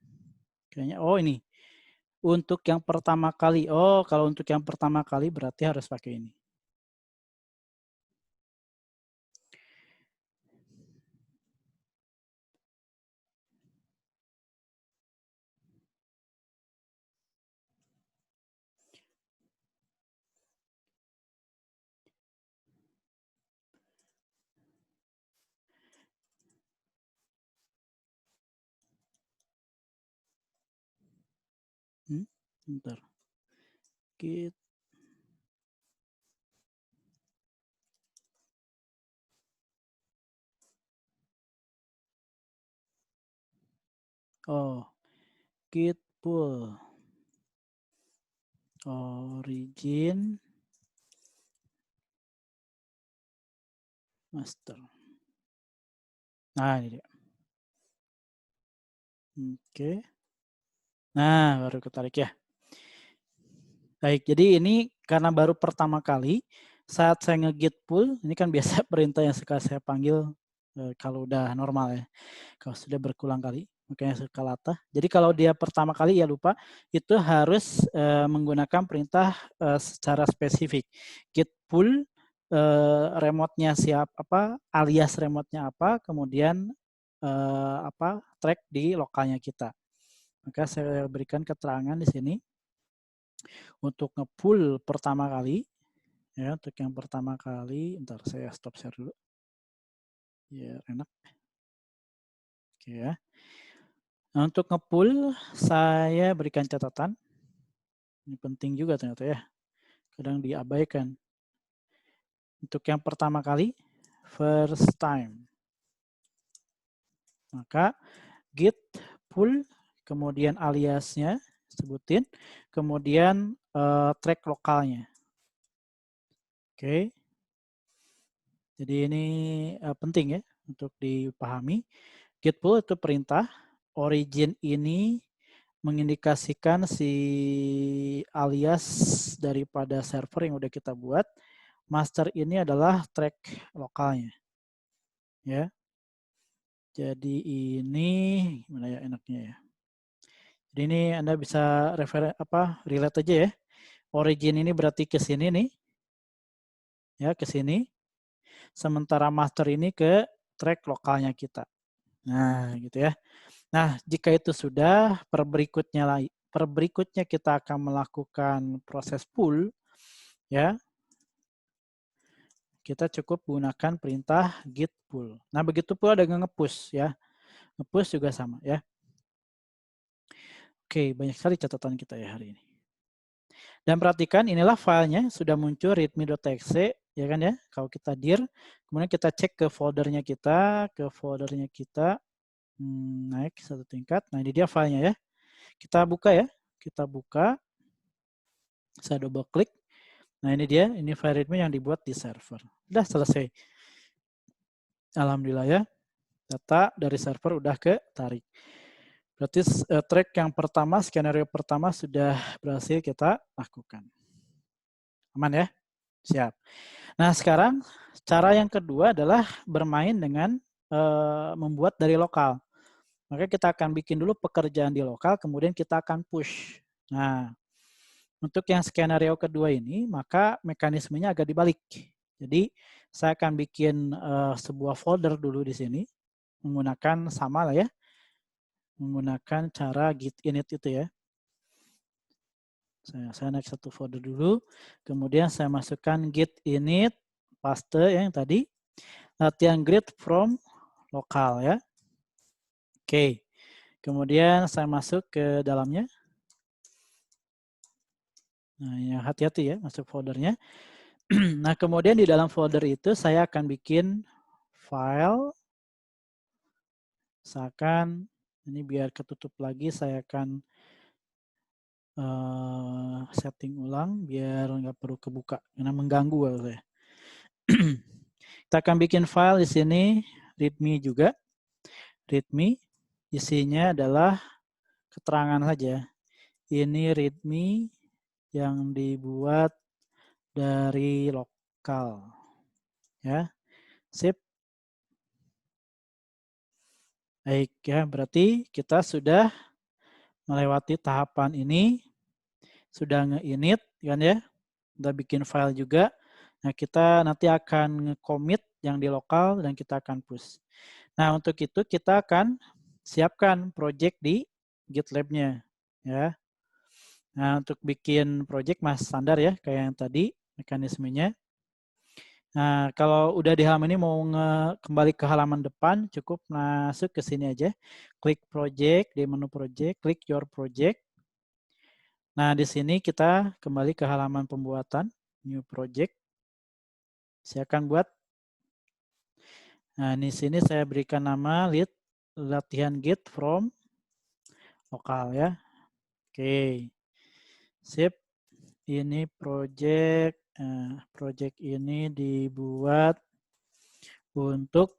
[SPEAKER 1] Kayaknya ini. Untuk yang pertama kali. Kalau untuk yang pertama kali berarti harus pakai ini. Bentar. Git. Git pull. Origin. Master. Nah, ini dia. Oke. Nah, baru ketarik ya. Baik, jadi ini karena baru pertama kali saat saya nge-git pull, ini kan biasa perintah yang suka saya panggil kalau udah normal ya. Kalau sudah berulang kali, makanya suka latah. Jadi kalau dia pertama kali ya lupa, itu harus menggunakan perintah secara spesifik. Git pull remote-nya alias remote-nya apa, kemudian track di lokalnya kita. Maka saya berikan keterangan di sini. Untuk nge-pull pertama kali, ya untuk yang pertama kali, ntar saya stop share dulu, biar enak. Oke ya. Nah, untuk nge-pull, saya berikan catatan. Ini penting juga ternyata ya, kadang diabaikan. Untuk yang pertama kali, first time. Maka git pull, kemudian aliasnya, sebutin, kemudian track lokalnya. Oke. Jadi ini penting ya untuk dipahami. Git pull itu perintah, origin ini mengindikasikan si alias daripada server yang udah kita buat. Master ini adalah track lokalnya. Ya. Jadi ini gimana ya enaknya ya. Jadi ini Anda bisa relate aja ya. Origin ini berarti ke sini nih. Ya, ke sini. Sementara master ini ke track lokalnya kita. Nah, gitu ya. Nah, jika itu sudah, per berikutnya kita akan melakukan proses pull, ya. kita cukup gunakan perintah git pull. Nah, begitu pula dengan nge-push ya. Nge-push juga sama ya. Oke, banyak sekali catatan kita ya hari ini. Dan perhatikan inilah filenya sudah muncul readme.txt ya kan ya. Kalau kita dir, kemudian kita cek ke foldernya kita, naik satu tingkat. Nah, ini dia filenya ya. Kita buka ya. Kita buka. Saya double klik. Nah, ini dia, ini file readme yang dibuat di server. Udah selesai. Alhamdulillah ya. Data dari server udah ketarik. Berarti track yang pertama, skenario pertama sudah berhasil kita lakukan. Aman ya? Siap. Nah, sekarang cara yang kedua adalah bermain dengan membuat dari lokal. Maka kita akan bikin dulu pekerjaan di lokal, kemudian kita akan push. Nah, untuk yang skenario kedua ini, maka mekanismenya agak dibalik. Jadi, saya akan bikin sebuah folder dulu di sini, menggunakan sama lah ya, menggunakan cara git init itu ya. Saya naik satu folder dulu, kemudian saya masukkan git init, paste ya yang tadi, latihan grid from lokal ya. Oke, kemudian saya masuk ke dalamnya. Nah, ya hati-hati ya masuk foldernya. Nah, kemudian di dalam folder itu saya akan bikin file. Misalkan ini biar ketutup lagi, saya akan setting ulang biar nggak perlu kebuka karena mengganggu saya. Kita akan bikin file di sini readme juga. Readme isinya adalah keterangan saja. Ini readme yang dibuat dari lokal. Ya. Sip. Baik ya, berarti kita sudah melewati tahapan ini, sudah nge-init kan ya, udah bikin file juga. Nah, kita nanti akan nge-commit yang di lokal dan kita akan push. Nah, untuk itu kita akan siapkan project di GitLab-nya ya. Nah, untuk bikin project mas standar ya, kayak yang tadi mekanismenya. Nah, kalau udah di halaman ini mau kembali ke halaman depan, cukup masuk ke sini aja. Klik project, di menu project, klik your project. Nah, di sini kita kembali ke halaman pembuatan, new project. Saya akan buat. Nah, di sini saya berikan nama lead latihan git from lokal ya. Oke. Sip. Ini project ini dibuat untuk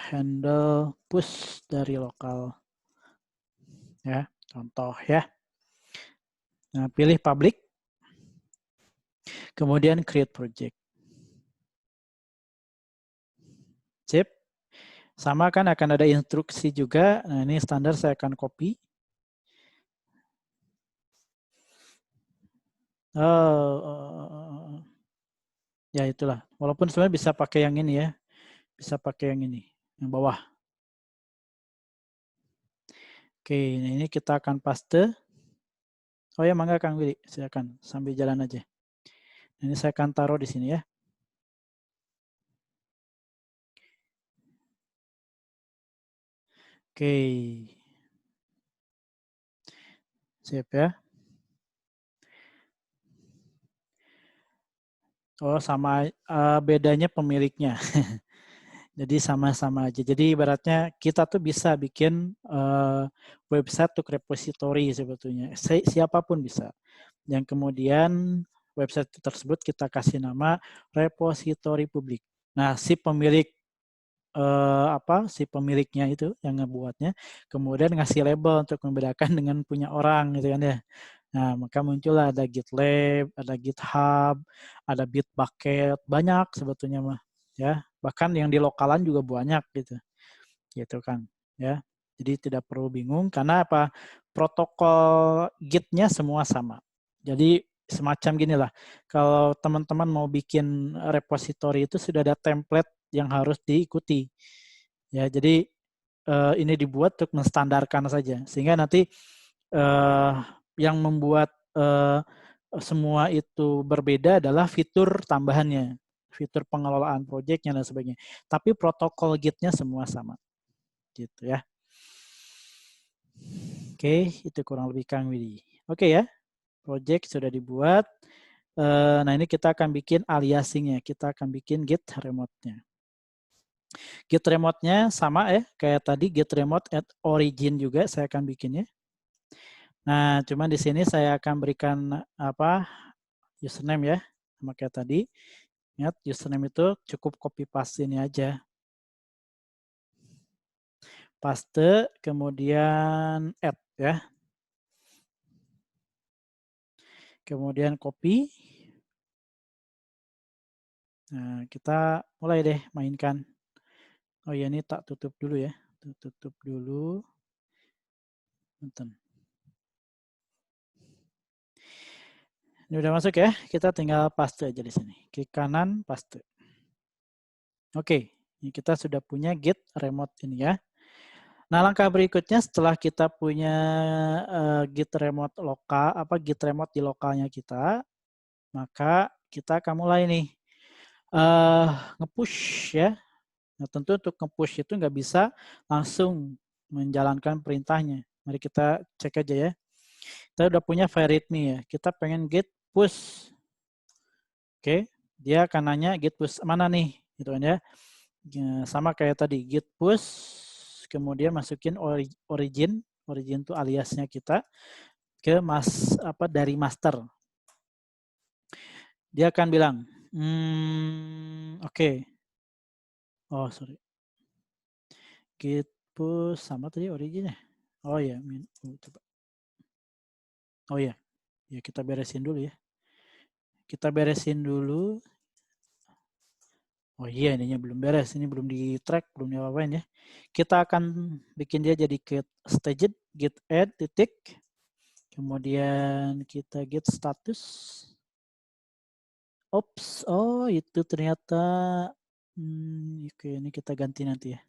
[SPEAKER 1] handle push dari lokal ya, contoh ya. Nah, pilih public, kemudian create project. Sip. Sama kan akan ada instruksi juga. Nah, ini standar saya akan copy. Ya itulah. Walaupun sebenarnya bisa pakai yang ini ya. Bisa pakai yang ini, yang bawah. Oke, nah ini kita akan paste. Oh ya, mangga Kang Willy, silakan sambil jalan aja. Ini saya akan taruh di sini ya. Oke. Sip ya. Oh, sama bedanya pemiliknya. Jadi sama-sama aja. Jadi ibaratnya kita tuh bisa bikin website untuk repository sebetulnya. Siapapun bisa. Yang kemudian website tersebut kita kasih nama repository publik. Nah, si pemilik si pemiliknya itu yang ngebuatnya kemudian ngasih label untuk membedakan dengan punya orang gitu kan ya. Nah, maka muncullah ada GitLab, ada GitHub, ada Bitbucket, banyak sebetulnya mah ya. Bahkan yang di lokalan juga banyak gitu. Gitu kan ya. Jadi tidak perlu bingung karena apa? Protokol Git-nya semua sama. Jadi semacam gini lah. Kalau teman-teman mau bikin repository itu sudah ada template yang harus diikuti. Ya, jadi ini dibuat untuk menstandarkan saja sehingga nanti yang membuat semua itu berbeda adalah fitur tambahannya, fitur pengelolaan proyeknya dan sebagainya. Tapi protokol Git-nya semua sama, gitu ya. Oke, itu kurang lebih Kang Widi. Oke ya, project sudah dibuat. Nah ini kita akan bikin aliasingnya, kita akan bikin Git remote-nya. Git remote-nya sama ya, kayak tadi Git remote at origin juga saya akan bikinnya. Nah, cuman di sini saya akan berikan apa username ya, sama kayak tadi. Ingat username itu cukup copy paste ini aja. Paste, kemudian add ya. Kemudian copy. Nah, kita mulai deh mainkan. Oh ya, ini tak tutup dulu ya. Tutup dulu. Bentar. Ini udah masuk ya. Kita tinggal paste aja di sini. Klik kanan, paste. Oke, ini kita sudah punya Git remote ini ya. Nah, langkah berikutnya setelah kita punya Git remote lokal, Git remote di lokalnya kita, maka kita akan mulai nih nge-push ya. Nah, tentu untuk nge-push itu nggak bisa langsung menjalankan perintahnya. Mari kita cek aja ya. Kita udah punya file readme ya. Kita pengen git push. Oke, dia akan nanya git push mana nih, gitu kan ya. Sama kayak tadi, git push, kemudian masukin origin itu aliasnya kita ke dari master. Dia akan bilang, oke. Oh, sorry. Git push sama tadi originnya. Oh ya, coba. Oh ya, ya kita beresin dulu ya. Kita beresin dulu. Oh iya, ininya belum beres, ini belum di track, belum diapa-apain ya. Kita akan bikin dia jadi git staged, git add titik, kemudian kita git status. Ops, oh itu ternyata, oke ini kita ganti nanti ya.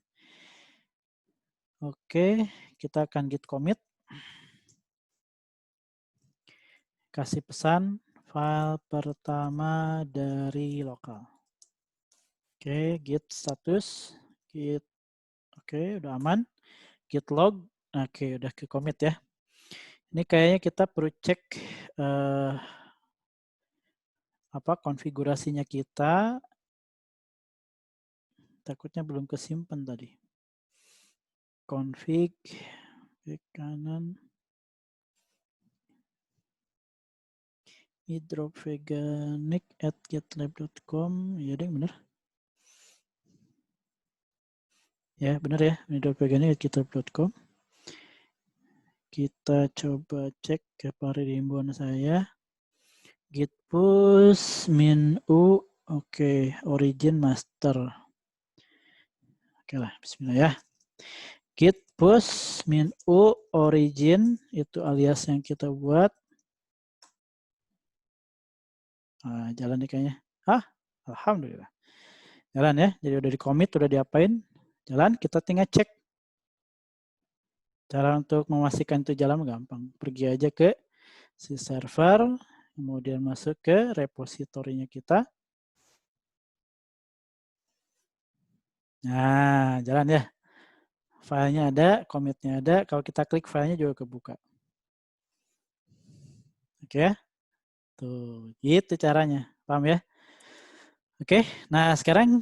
[SPEAKER 1] Oke, kita akan git commit. Kasih pesan file pertama dari lokal. Oke, git status, git, oke udah aman. Git log, oke udah ke commit ya. Ini kayaknya kita perlu cek konfigurasinya kita. Takutnya belum kesimpan tadi. Config, klik kanan. hydroveganic@gitlab.com. Iya deh bener. Ya bener ya, hydroveganic@gitlab.com. Kita coba cek ke himbauan saya. Git push min u, oke, origin master. Oke lah, bismillah ya. Git push min u origin, itu alias yang kita buat. Nah, jalan nih kayaknya. Alhamdulillah. Jalan ya, jadi udah di commit, udah diapain. Jalan, kita tinggal cek. Cara untuk memastikan itu jalan gampang. Pergi aja ke si server, kemudian masuk ke repositorinya kita. Nah, jalan ya. Filenya ada, commitnya ada. Kalau kita klik filenya juga kebuka. Oke ya. Tuh, gitu caranya. Paham ya? Oke, nah sekarang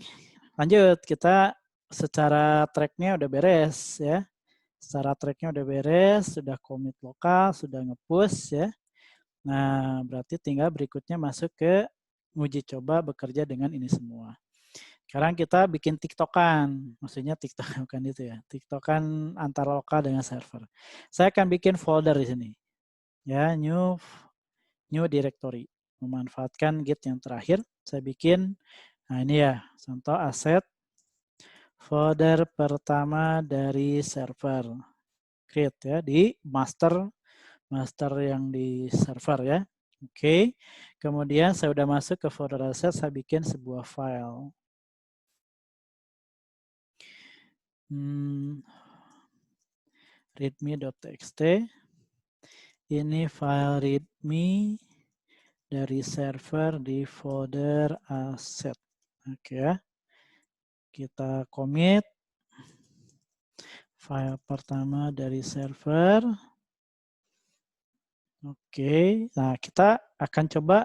[SPEAKER 1] lanjut. Kita secara tracknya udah beres ya. Secara tracknya udah beres, sudah commit lokal, sudah nge-push ya. Nah, berarti tinggal berikutnya masuk ke uji coba bekerja dengan ini semua. Sekarang kita bikin tiktokan, maksudnya tiktok bukan itu ya, tiktokan antara lokal dengan server. Saya akan bikin folder di sini, ya new directory, memanfaatkan git yang terakhir. Saya bikin, nah ini ya, contoh aset folder pertama dari server, create ya di master yang di server ya. Oke, kemudian saya udah masuk ke folder aset, saya bikin sebuah file. Readme.txt. Ini file readme dari server di folder asset. Oke ya. Kita commit file pertama dari server. Oke, nah kita akan coba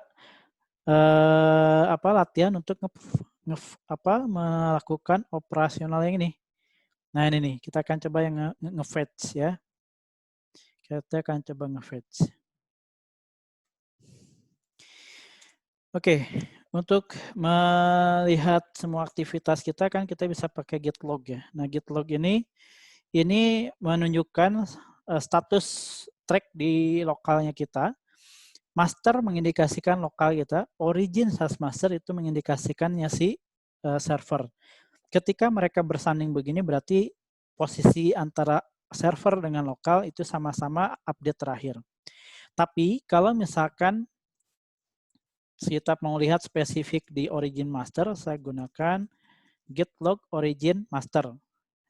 [SPEAKER 1] latihan untuk melakukan operasional yang ini. Nah ini nih, kita akan coba yang nge-fetch ya. Kita akan coba nge-fetch. Oke, untuk melihat semua aktivitas kita kan kita bisa pakai git log ya. Nah git log ini menunjukkan status track di lokalnya kita. Master mengindikasikan lokal kita, origin SAS master itu mengindikasikannya si server. Ketika mereka bersanding begini berarti posisi antara server dengan lokal itu sama-sama update terakhir. Tapi kalau misalkan kita mau lihat spesifik di origin master, saya gunakan git log origin master.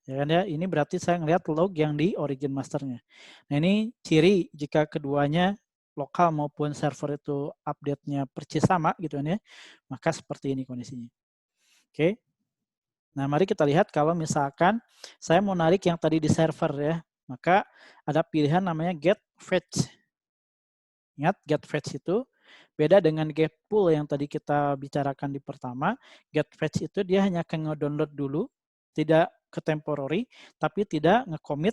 [SPEAKER 1] Ya kan ya, ini berarti saya ngelihat log yang di origin masternya. Nah ini ciri jika keduanya lokal maupun server itu update-nya persis sama gitu kan ya, maka seperti ini kondisinya. Oke. Nah mari kita lihat kalau misalkan saya mau narik yang tadi di server ya, maka ada pilihan namanya get fetch. Ingat get fetch itu beda dengan get pull yang tadi kita bicarakan di pertama. Get fetch itu dia hanya akan nge-download dulu, tidak ke temporary, tapi tidak nge-commit.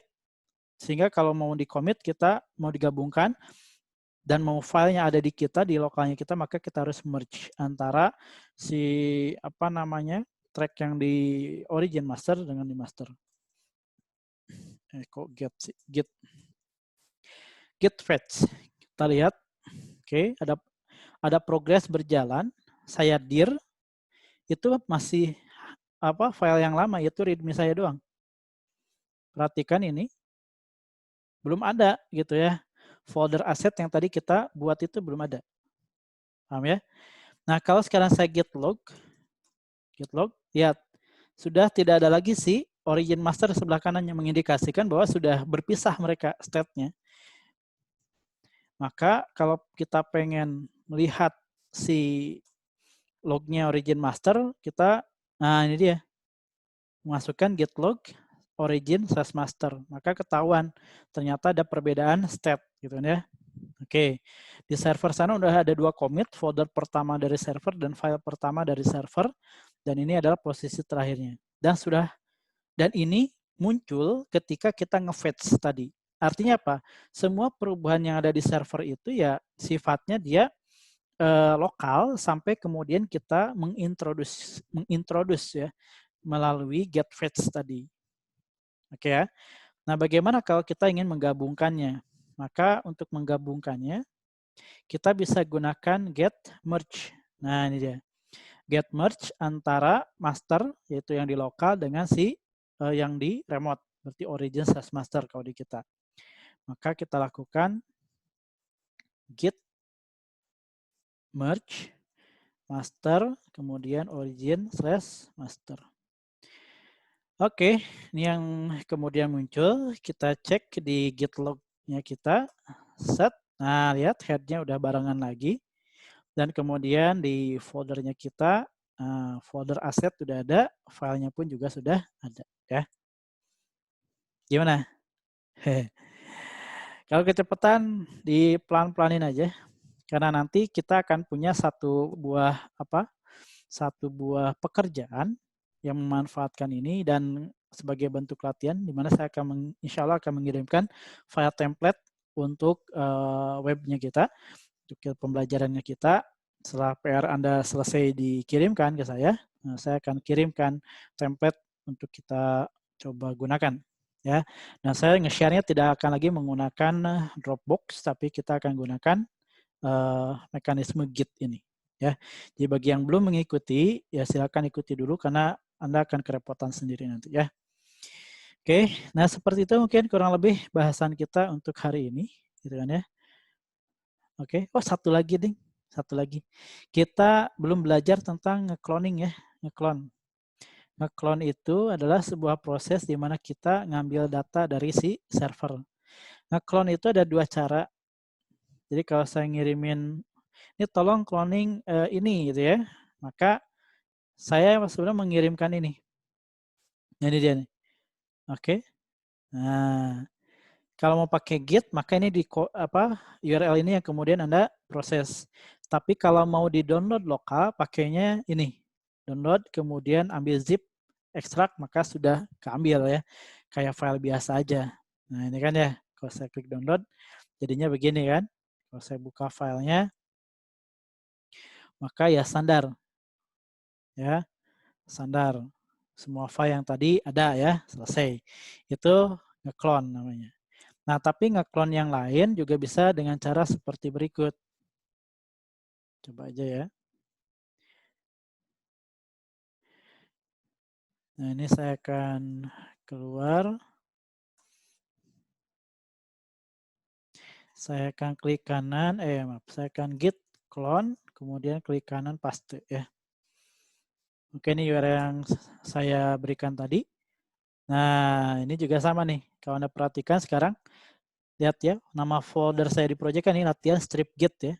[SPEAKER 1] Sehingga kalau mau di-commit, kita mau digabungkan, dan mau filenya ada di kita, di lokalnya kita, maka kita harus merge antara si track yang di origin master dengan di master. Kok git fetch. Kita lihat, oke, ada progres berjalan. Saya dir itu masih file yang lama, yaitu readme saya doang. Perhatikan ini, belum ada gitu ya. Folder aset yang tadi kita buat itu belum ada. Paham ya? Nah, kalau sekarang saya git log, lihat, sudah tidak ada lagi si origin master sebelah kanan yang mengindikasikan bahwa sudah berpisah mereka state-nya. Maka kalau kita pengen melihat si lognya origin master, nah ini dia, masukkan git log origin SAS master, maka ketahuan ternyata ada perbedaan state gitu ya. Oke, di server sana udah ada 2 commit, folder pertama dari server dan file pertama dari server, dan ini adalah posisi terakhirnya. Dan ini muncul ketika kita nge-fetch tadi. Artinya apa? Semua perubahan yang ada di server itu ya sifatnya dia lokal sampai kemudian kita mengintroduce ya melalui get fetch tadi. Oke ya. Nah, bagaimana kalau kita ingin menggabungkannya? Maka untuk menggabungkannya kita bisa gunakan get merge. Nah, ini dia. Get merge antara master yaitu yang di lokal dengan si yang di remote. Berarti origin SAS master kalau di kita. Maka kita lakukan git merge master kemudian origin / master. Oke, ini yang kemudian muncul. Kita cek di git log-nya kita. Set. Nah, lihat head-nya udah barengan lagi. Dan kemudian di foldernya kita, folder aset sudah ada, filenya pun juga sudah ada. Ya. Gimana? Kalau kecepatan di pelan-pelanin aja. Karena nanti kita akan punya satu buah pekerjaan yang memanfaatkan ini dan sebagai bentuk latihan di mana saya akan insya Allah akan mengirimkan file template untuk webnya kita, untuk pembelajarannya kita. Setelah PR Anda selesai dikirimkan ke saya akan kirimkan template untuk kita coba gunakan. Ya, nah saya nge-share-nya tidak akan lagi menggunakan Dropbox, tapi kita akan gunakan mekanisme Git ini. Ya, jadi bagi yang belum mengikuti, ya silakan ikuti dulu karena Anda akan kerepotan sendiri nanti ya. Oke, nah seperti itu mungkin kurang lebih bahasan kita untuk hari ini, gitu kan ya. Oke, satu lagi ding, satu lagi. Kita belum belajar tentang nge-cloning ya, nge-clone. Nge-clone itu adalah sebuah proses di mana kita ngambil data dari si server. Nge-clone itu ada 2 cara. Jadi kalau saya ngirimin ini tolong cloning ini gitu ya. Maka saya sebenarnya mengirimkan ini. Nah, ini dia nih. Oke. Nah, kalau mau pakai Git, maka ini di URL ini yang kemudian Anda proses. Tapi kalau mau di-download lokal, pakainya ini. Download, kemudian ambil zip, ekstrak, maka sudah keambil ya. Kayak file biasa aja. Nah, ini kan ya, kalau saya klik download, jadinya begini kan. Kalau saya buka filenya, maka ya standar. Ya, standar. Semua file yang tadi ada ya, selesai. Itu nge-clone namanya. Nah, tapi nge-clone yang lain juga bisa dengan cara seperti berikut. Coba aja ya. Nah, ini saya akan keluar. Saya akan klik kanan, maaf, saya akan git clone, kemudian klik kanan paste ya. Oke, ini URL yang saya berikan tadi. Nah, ini juga sama nih. Kalau Anda perhatikan sekarang, lihat ya, nama folder saya di project kan ini latihan strip git ya.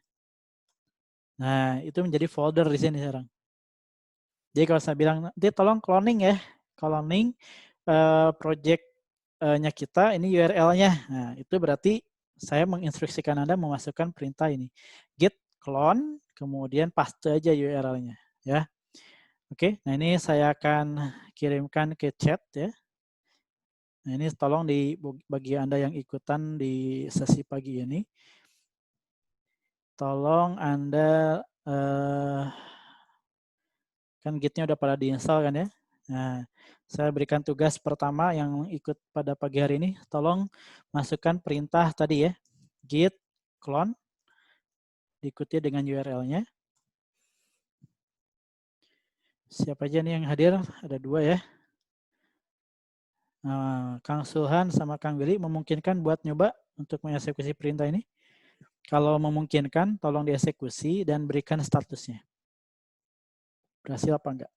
[SPEAKER 1] Nah, itu menjadi folder di sini sekarang. Jadi kalau saya bilang, nanti tolong cloning ya. Cloning project-nya kita, ini URL-nya. Nah, itu berarti saya menginstruksikan Anda memasukkan perintah ini. Git clone, kemudian paste aja URL-nya. Ya. Oke, nah ini saya akan kirimkan ke chat ya. Nah, ini tolong bagi Anda yang ikutan di sesi pagi ini, tolong Anda kan Git-nya udah pada diinstal kan ya. Nah, saya berikan tugas pertama yang ikut pada pagi hari ini, tolong masukkan perintah tadi ya, git clone, diikuti dengan URL-nya. Siapa aja nih yang hadir? Ada 2 ya. Nah, Kang Sulhan sama Kang Willy memungkinkan buat nyoba untuk mengeksekusi perintah ini? Kalau memungkinkan, tolong dieksekusi dan berikan statusnya. Berhasil apa enggak?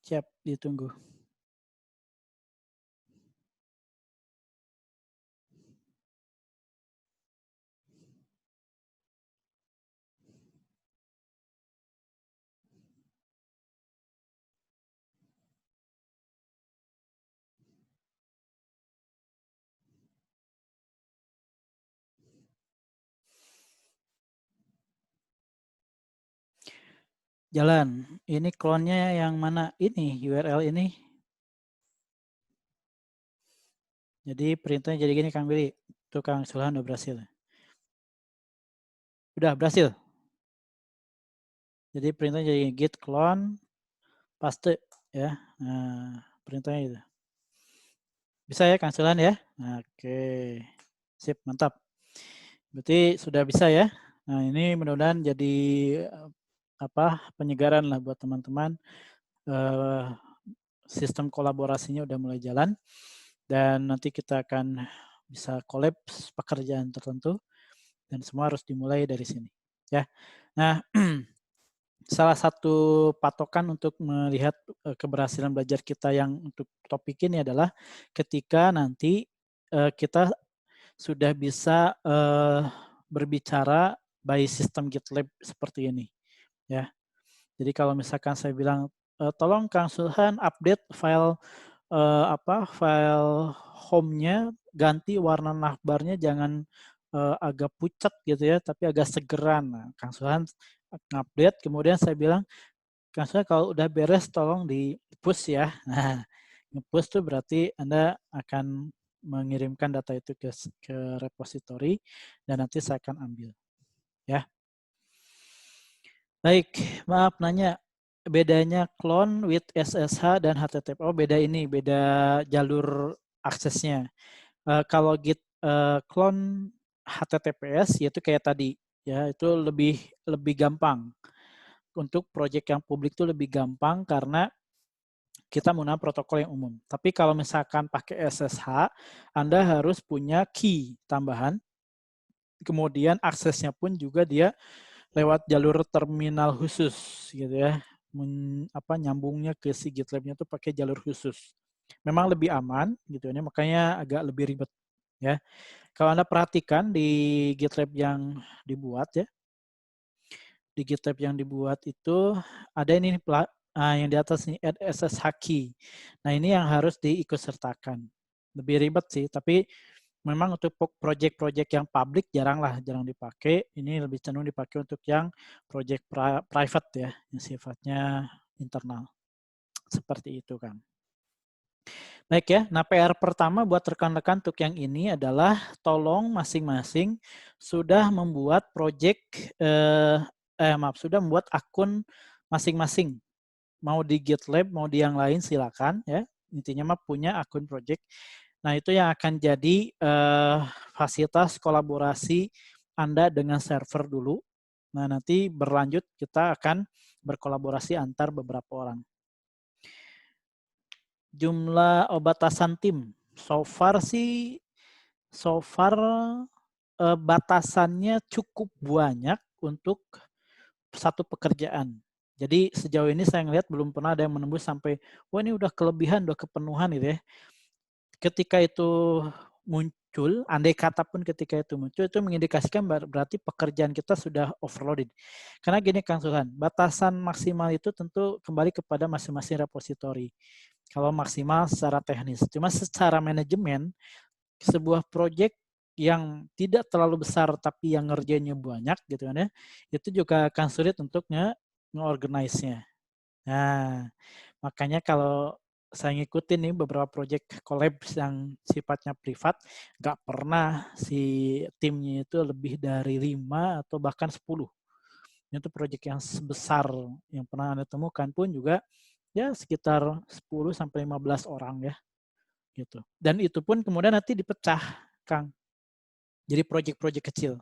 [SPEAKER 1] Siap, ditunggu. Jalan. Ini clone-nya yang mana? Ini, URL ini. Jadi perintahnya jadi gini Kang Willy. Tuh Kang Sulhan udah berhasil. Udah berhasil. Jadi perintahnya jadi git clone paste ya. Nah, perintahnya itu. Bisa ya Kang Sulhan ya? Oke. Sip, mantap. Berarti sudah bisa ya. Nah, ini mudah-mudahan jadi penyegaran lah buat teman-teman. Sistem kolaborasinya udah mulai jalan dan nanti kita akan bisa kolaps pekerjaan tertentu dan semua harus dimulai dari sini ya. Nah, salah satu patokan untuk melihat keberhasilan belajar kita yang untuk topik ini adalah ketika nanti kita sudah bisa berbicara by sistem GitLab seperti ini ya. Jadi kalau misalkan saya bilang tolong Kang Sulhan update file file home-nya ganti warna navbarnya jangan agak pucat gitu ya, tapi agak segeran. Nah, Kang Sulhan update, kemudian saya bilang, Kang Sulhan kalau udah beres tolong di-push ya. Nah, nge-push tuh berarti Anda akan mengirimkan data itu ke repository dan nanti saya akan ambil. Ya. Baik, maaf nanya. bedanya clone with SSH dan HTTP. Oh, beda ini, beda jalur aksesnya. Kalau Git clone HTTPS yaitu kayak tadi, ya itu lebih gampang. Untuk project yang publik itu lebih gampang karena kita menggunakan protokol yang umum. Tapi kalau misalkan pakai SSH, Anda harus punya key tambahan. Kemudian aksesnya pun juga dia lewat jalur terminal khusus gitu ya. Nyambungnya ke si GitLab-nya itu pakai jalur khusus. Memang lebih aman gitu ya, makanya agak lebih ribet ya. Kalau Anda perhatikan di GitLab yang dibuat ya, di GitLab yang dibuat itu ada ini yang di atas nih add SSH key. Nah ini yang harus diikutsertakan. Lebih ribet sih, tapi memang untuk project-project yang public jarang dipakai. Ini lebih cenderung dipakai untuk yang project private ya, yang sifatnya internal. Seperti itu kan. Baik ya, nah PR pertama buat rekan-rekan untuk yang ini adalah tolong masing-masing sudah membuat sudah membuat akun masing-masing. Mau di GitLab, mau di yang lain silakan ya. Intinya mah punya akun project. Nah, itu yang akan jadi fasilitas kolaborasi Anda dengan server dulu. Nah, nanti berlanjut kita akan berkolaborasi antar beberapa orang. Jumlah batasan tim. So far batasannya cukup banyak untuk satu pekerjaan. Jadi sejauh ini saya ngelihat belum pernah ada yang menembus sampai, wah ini udah kelebihan, udah kepenuhan gitu ya. Ketika itu muncul, andai kata pun ketika itu muncul, itu mengindikasikan berarti pekerjaan kita sudah overloaded. Karena gini Kang Suhan, batasan maksimal itu tentu kembali kepada masing-masing repositori. Kalau maksimal secara teknis. Cuma secara manajemen, sebuah project yang tidak terlalu besar tapi yang ngerjainnya banyak gitu kan ya, itu juga akan sulit untuk nge-organize-nya. Nah, makanya kalau saya ngikutin nih beberapa project collab yang sifatnya privat, nggak pernah si timnya itu lebih dari 5 atau bahkan 10. Itu project yang sebesar yang pernah Anda temukan pun juga ya sekitar 10 sampai 15 orang ya gitu. Dan itu pun kemudian nanti dipecah, Kang. Jadi project-project kecil.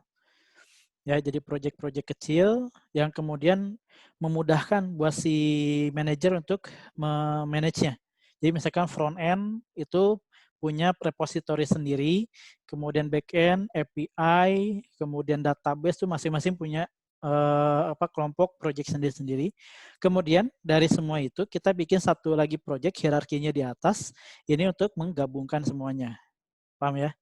[SPEAKER 1] Ya, jadi project-project kecil yang kemudian memudahkan buat si manajer untuk memanage-nya. Jadi misalkan front end itu punya repository sendiri, kemudian back end, API, kemudian database itu masing-masing punya kelompok project sendiri-sendiri. Kemudian dari semua itu kita bikin satu lagi project hierarkinya di atas, ini untuk menggabungkan semuanya. Paham ya?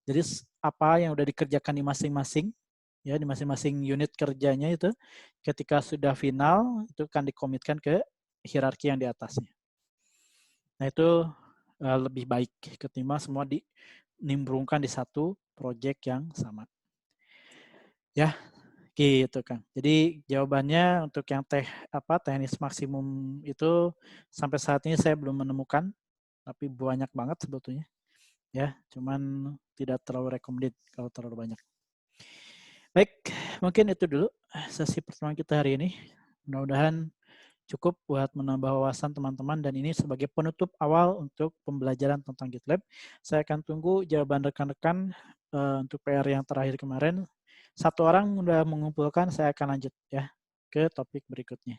[SPEAKER 1] Jadi apa yang udah dikerjakan di masing-masing, ya di masing-masing unit kerjanya itu, ketika sudah final itu akan dikomitkan ke hierarki yang di atasnya. Nah itu lebih baik ketimbang semua nimbrungkan di satu project yang sama. Ya, gitu Kang. Jadi jawabannya untuk yang teknis maksimum itu sampai saat ini saya belum menemukan, tapi banyak banget sebetulnya. Ya, cuman tidak terlalu recommended kalau terlalu banyak. Baik, mungkin itu dulu sesi pertemuan kita hari ini. Mudah-mudahan cukup buat menambah wawasan teman-teman dan ini sebagai penutup awal untuk pembelajaran tentang GitLab. Saya akan tunggu jawaban rekan-rekan untuk PR yang terakhir kemarin. Satu orang sudah mengumpulkan, saya akan lanjut ya ke topik berikutnya.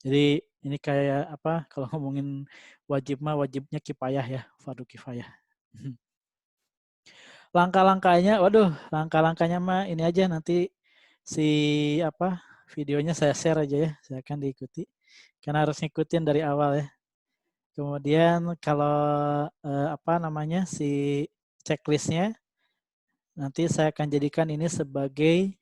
[SPEAKER 1] Jadi ini kayak apa kalau ngomongin wajib mah wajibnya kifayah ya, fardu kifayah. Langkah-langkahnya, waduh, langkah-langkahnya mah ini aja nanti si videonya saya share aja ya, saya akan diikuti. Karena harus ngikutin dari awal ya. Kemudian kalau si checklistnya nanti saya akan jadikan ini sebagai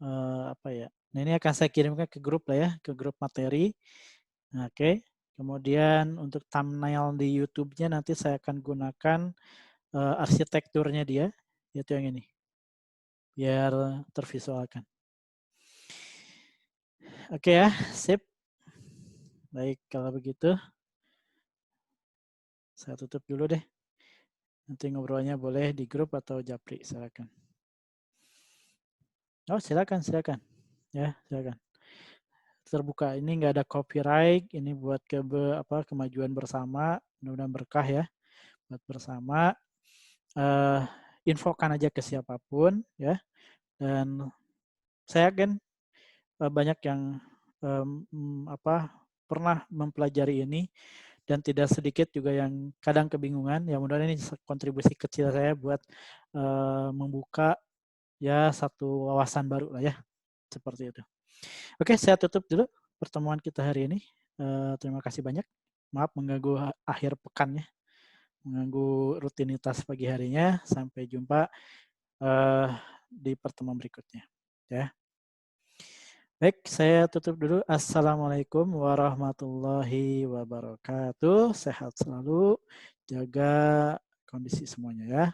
[SPEAKER 1] Nah ini akan saya kirimkan ke grup lah ya, ke grup materi. Oke. Kemudian untuk thumbnail di YouTube-nya nanti saya akan gunakan arsitekturnya dia, yaitu yang ini, biar tervisualkan. Oke ya, sip. Baik, kalau begitu saya tutup dulu deh. Nanti ngobrolnya boleh di grup atau japri, silakan. Oh, silakan. Ya, silakan. terbuka. Ini nggak ada copyright, ini buat kemajuan bersama, mudah-mudahan berkah ya buat bersama. Infokan aja ke siapapun ya, dan saya yakin banyak yang pernah mempelajari ini, dan tidak sedikit juga yang kadang kebingungan. Ya mudah-mudahan ini kontribusi kecil saya buat membuka ya satu wawasan baru lah ya, seperti itu. Oke, saya tutup dulu pertemuan kita hari ini. Terima kasih banyak. Maaf mengganggu akhir pekan ya, mengganggu rutinitas pagi harinya. Sampai jumpa di pertemuan berikutnya. Ya. Baik, saya tutup dulu. Assalamualaikum warahmatullahi wabarakatuh. Sehat selalu, jaga kondisi semuanya ya.